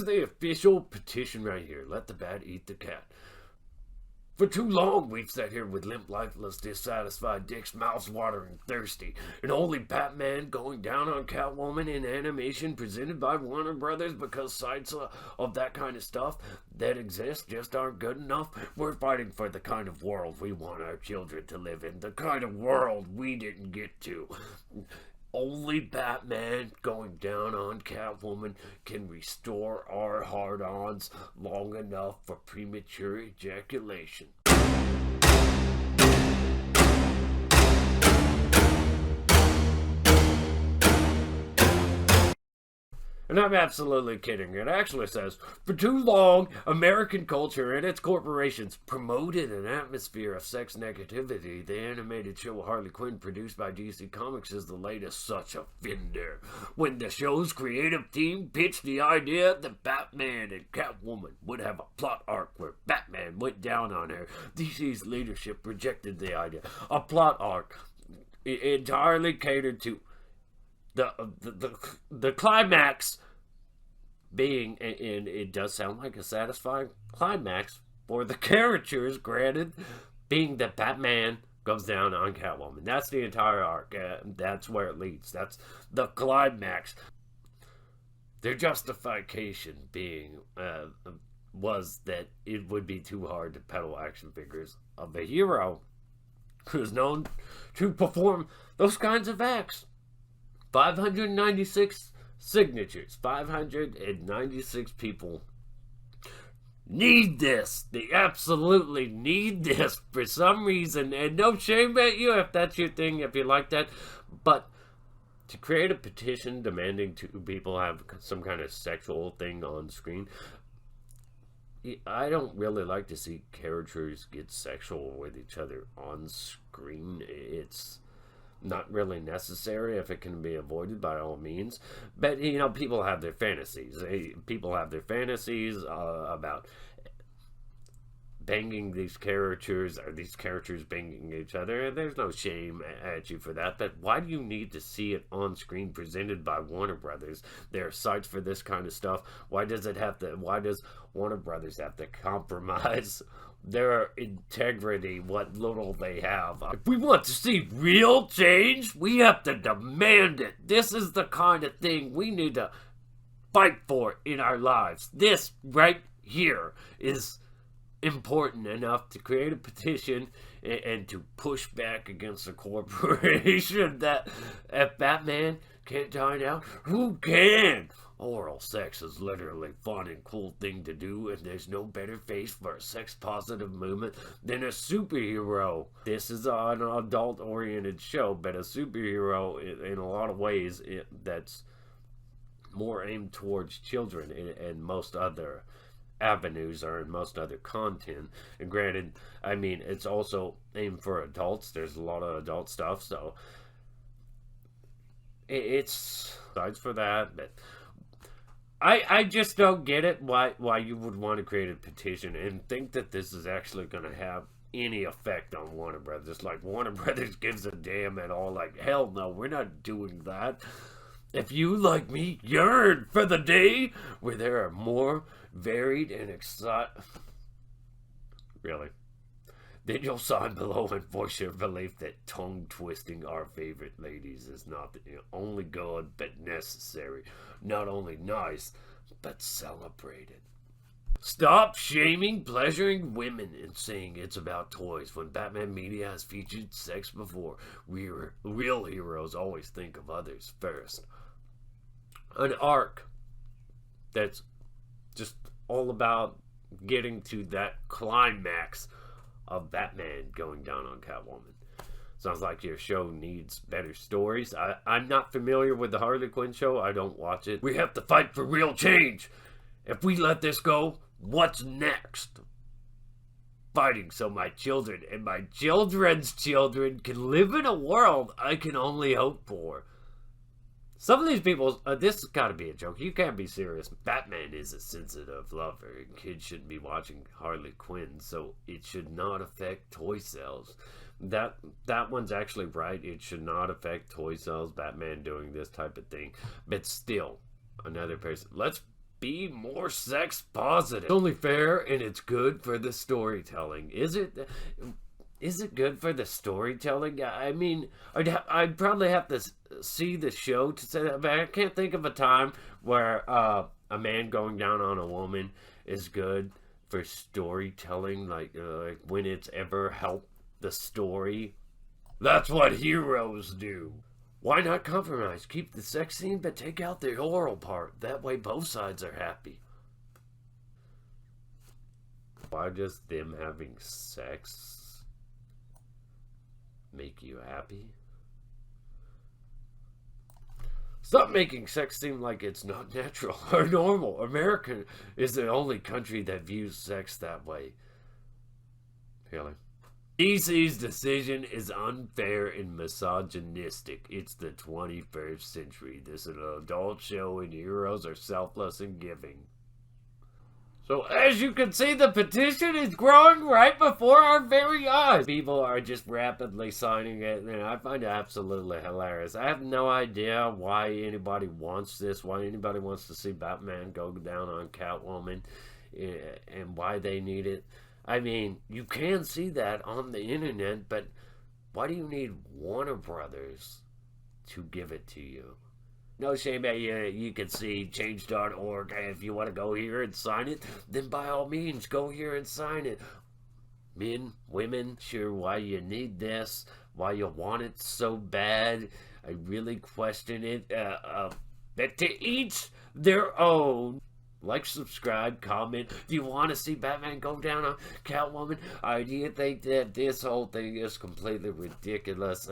the official petition right here. Let the bat eat the cat. For too long, we've sat here with limp, lifeless, dissatisfied dicks, mouths watering, thirsty, and only Batman going down on Catwoman in animation presented by Warner Brothers because sites of that kind of stuff that exist just aren't good enough. We're fighting for the kind of world we want our children to live in, the kind of world we didn't get to. Only Batman going down on Catwoman can restore our hard-ons long enough for premature ejaculation. And I'm absolutely kidding. It actually says, for too long, American culture and its corporations promoted an atmosphere of sex negativity. The animated show Harley Quinn, produced by DC Comics, is the latest such offender. When the show's creative team pitched the idea that Batman and Catwoman would have a plot arc where Batman went down on her, DC's leadership rejected the idea. A plot arc entirely catered to the climax being, and it does sound like a satisfying climax for the characters, granted, being that Batman goes down on Catwoman. That's the entire arc. That's where it leads. That's the climax. Their justification being was that it would be too hard to peddle action figures of a hero who's known to perform those kinds of acts. 596 signatures. 596 people need this. They absolutely need this for some reason. And no shame at you if that's your thing, if you like that. But to create a petition demanding two people have some kind of sexual thing on screen, I don't really like to see characters get sexual with each other on screen. It's not really necessary if it can be avoided, by all means. But, you know, people have their fantasies. People have their fantasies about banging these characters, or these characters banging each other, and there's no shame at you for that. But why do you need to see it on screen presented by Warner Brothers? There are sites for this kind of stuff. Why does Warner Brothers have to compromise their integrity, what little they have? If we want to see real change, we have to demand it. This is the kind of thing we need to fight for in our lives. This right here is important enough to create a petition and to push back against a corporation that if Batman can't dine out, who can? Oral sex is literally a fun and cool thing to do, and there's no better face for a sex-positive movement than a superhero. This is an adult-oriented show, but a superhero, in a lot of ways, that's more aimed towards children and most other avenues or in most other content. And granted, I mean, it's also aimed for adults. There's a lot of adult stuff, so it's sides for that, but I just don't get it why you would want to create a petition and think that this is actually going to have any effect on Warner Brothers. Like, Warner Brothers gives a damn at all. Like, hell no, we're not doing that. If you, like me, yearn for the day where there are more varied and exciting... Really? Then you'll sign below and voice your belief that tongue-twisting our favorite ladies is not only good, but necessary. Not only nice, but celebrated. Stop shaming pleasuring women and saying it's about toys when Batman media has featured sex before. Real heroes always think of others first. An arc that's just all about getting to that climax of Batman going down on Catwoman. Sounds like your show needs better stories. I'm not familiar with the Harley Quinn show. I don't watch it. We have to fight for real change. If we let this go, what's next? Fighting so my children and my children's children can live in a world I can only hope for. Some of these people, this has got to be a joke. You can't be serious. Batman is a sensitive lover, and kids shouldn't be watching Harley Quinn, so it should not affect toy sales. That one's actually right. It should not affect toy sales, Batman doing this type of thing. But still, another person. Let's be more sex positive. It's only fair and it's good for the storytelling. Is it? Is it good for the storytelling? I mean, I'd probably have to see the show to say that, but I can't think of a time where a man going down on a woman is good for storytelling, like when it's ever helped the story. That's what heroes do. Why not compromise? Keep the sex scene, but take out the oral part. That way both sides are happy. Why does them having sex make you happy? Stop making sex seem like it's not natural or normal. America is the only country that views sex that way. Really? DC's decision is unfair and misogynistic. It's the 21st century. This is an adult show and heroes are selfless and giving. So as you can see, the petition is growing right before our very eyes. People are just rapidly signing it, and I find it absolutely hilarious. I have no idea why anybody wants this, why anybody wants to see Batman go down on Catwoman, and why they need it. I mean, you can see that on the internet, but why do you need Warner Brothers to give it to you? No shame at you. You can see change.org. Hey, if you want to go here and sign it, then by all means, go here and sign it. Men, women, sure, why you need this, why you want it so bad. I really question it. But to each their own. Like, subscribe, comment. Do you want to see Batman go down on Catwoman? Or do you think that this whole thing is completely ridiculous?